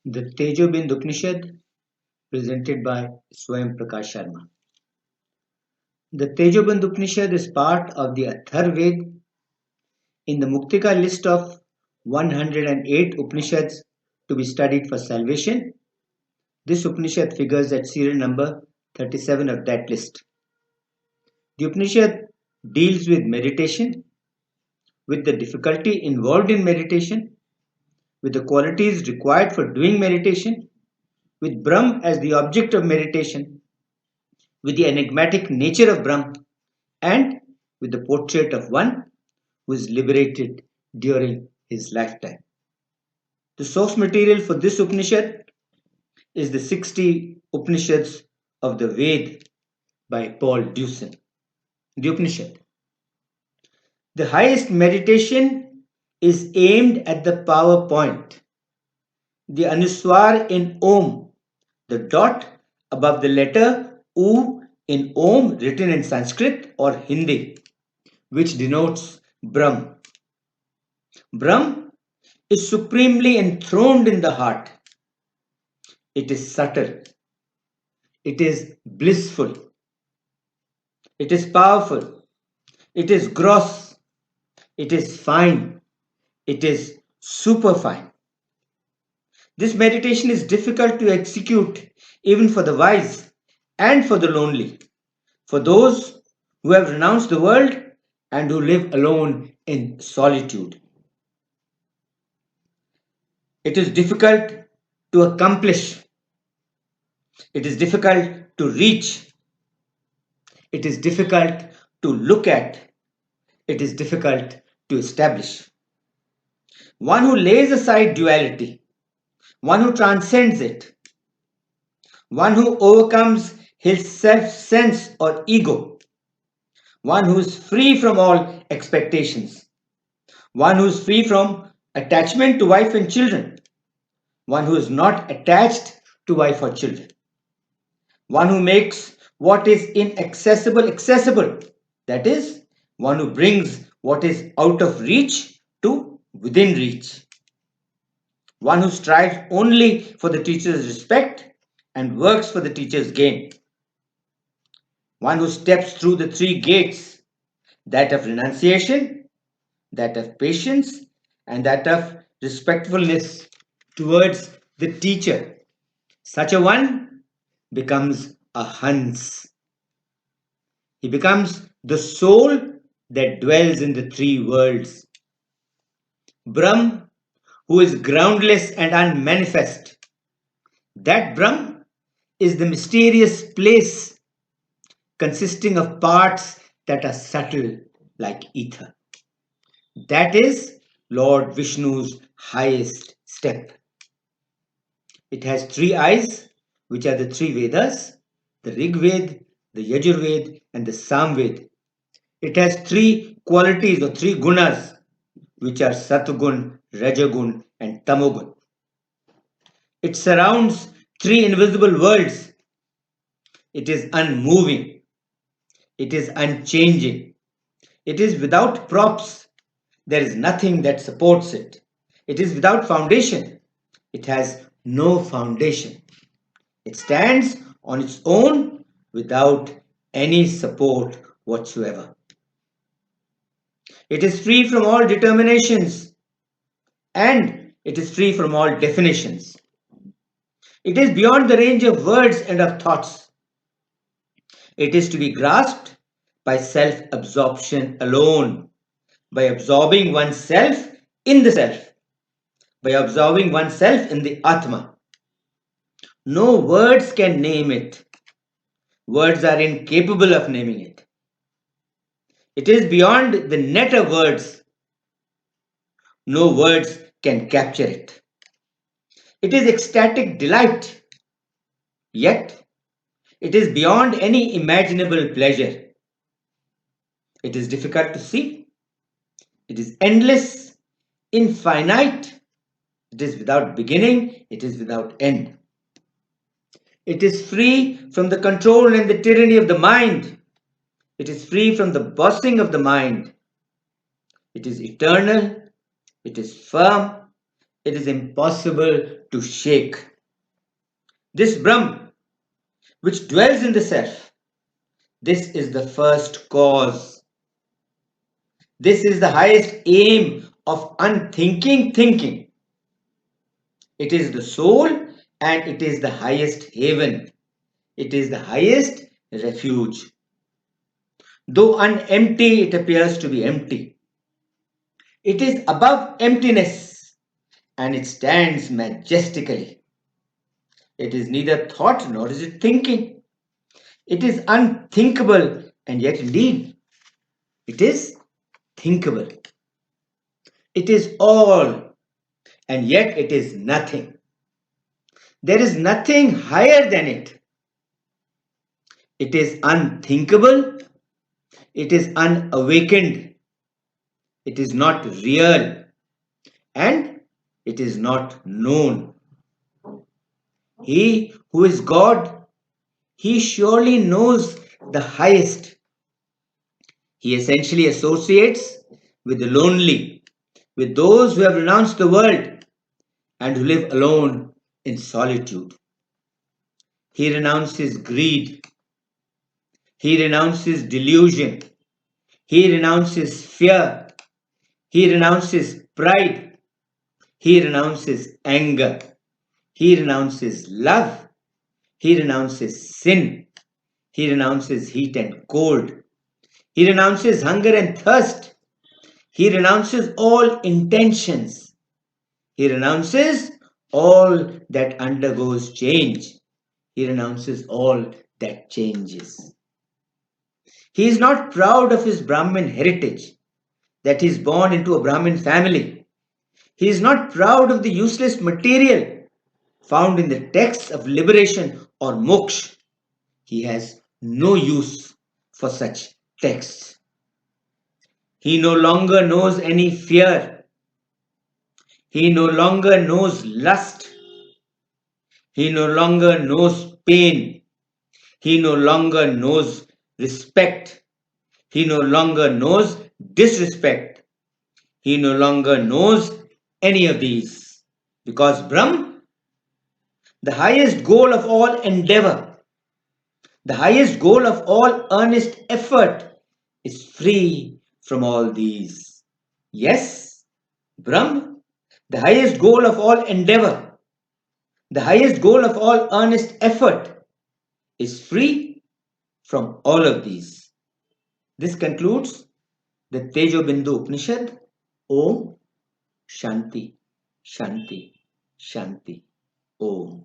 The Tejobindu Upanishad, presented by SVAYAM Prakash Sharma. The Tejobindu Upanishad is part of the Atharva Veda in the Muktika list of 108 Upanishads to be studied for salvation. This Upanishad figures at serial number 37 of that list. The Upanishad deals with meditation, with the difficulty involved in meditation, with the qualities required for doing meditation, with Brahm as the object of meditation, with the enigmatic nature of Brahm, and with the portrait of one who is liberated during his lifetime. The source material for this Upanishad is the 60 Upanishads of the Veda by Paul Deussen. The Upanishad. The highest meditation is aimed at the power point. The anuswar in Om, the dot above the letter U in Om written in Sanskrit or Hindi, which denotes Brahm. Brahm is supremely enthroned in the heart. It is subtle. It is blissful. It is powerful. It is gross. It is fine. It is superfine. This meditation is difficult to execute even for the wise and for the lonely, for those who have renounced the world and who live alone in solitude. It is difficult to accomplish. It is difficult to reach. It is difficult to look at. It is difficult to establish. One who lays aside duality, one who transcends it, one who overcomes his self-sense or ego, one who is free from all expectations, one who is free from attachment to wife and children, one who is not attached to wife or children, one who makes what is inaccessible accessible, that is, one who brings what is out of reach to within reach, one who strives only for the teacher's respect and works for the teacher's gain, one who steps through the three gates, that of renunciation, that of patience, and that of respectfulness towards the teacher. Such a one becomes a Hans. He becomes the soul that dwells in the three worlds. Brahm, who is groundless and unmanifest. That Brahm is the mysterious place consisting of parts that are subtle like ether. That is Lord Vishnu's highest step. It has three eyes, which are the three Vedas, the Rig Veda, the Yajur Veda, and the Sam Veda. It has three qualities or three gunas, which are Satugun, Rajagun, and Tamogun. It surrounds three invisible worlds. It is unmoving. It is unchanging. It is without props. There is nothing that supports it. It is without foundation. It has no foundation. It stands on its own without any support whatsoever. It is free from all determinations and it is free from all definitions. It is beyond the range of words and of thoughts. It is to be grasped by self-absorption alone, by absorbing oneself in the self, by absorbing oneself in the Atma. No words can name it. Words are incapable of naming it. It is beyond the net of words. No words can capture it. It is ecstatic delight, yet it is beyond any imaginable pleasure. It is difficult to see. It is endless, infinite. It is without beginning. It is without end. It is free from the control and the tyranny of the mind. It is free from the bossing of the mind. It is eternal. It is firm. it is impossible to shake. This Brahm, which dwells in the self, this is the first cause. This is the highest aim of unthinking thinking. It is the soul and it is the highest haven. It is the highest refuge. Though unempty, it appears to be empty. It is above emptiness and it stands majestically. It is neither thought nor is it thinking. It is unthinkable and yet indeed it is thinkable. It is all and yet it is nothing. There is nothing higher than it. It is unthinkable. It is unawakened. It is not real and it is not known. He who is God, he surely knows the highest. He essentially associates with the lonely, with those who have renounced the world and who live alone in solitude. He renounces greed. He renounces delusion. He renounces fear. He renounces pride. He renounces anger. He renounces love. He renounces sin. He renounces heat and cold. He renounces hunger and thirst. He renounces all intentions. He renounces all that undergoes change. He renounces all that changes. He is not proud of his Brahmin heritage, that he is born into a Brahmin family. He is not proud of the useless material found in the texts of liberation or moksha. He has no use for such texts. He no longer knows any fear. He no longer knows lust. He no longer knows pain. He no longer knows respect. He no longer knows disrespect. He no longer knows any of these. Because Brahm, the highest goal of all endeavor, the highest goal of all earnest effort, is free from all these. Yes, Brahm, the highest goal of all endeavor, the highest goal of all earnest effort, is free from all of these. This concludes the Tejobindu Upanishad. Om Shanti, Shanti, Shanti. Om.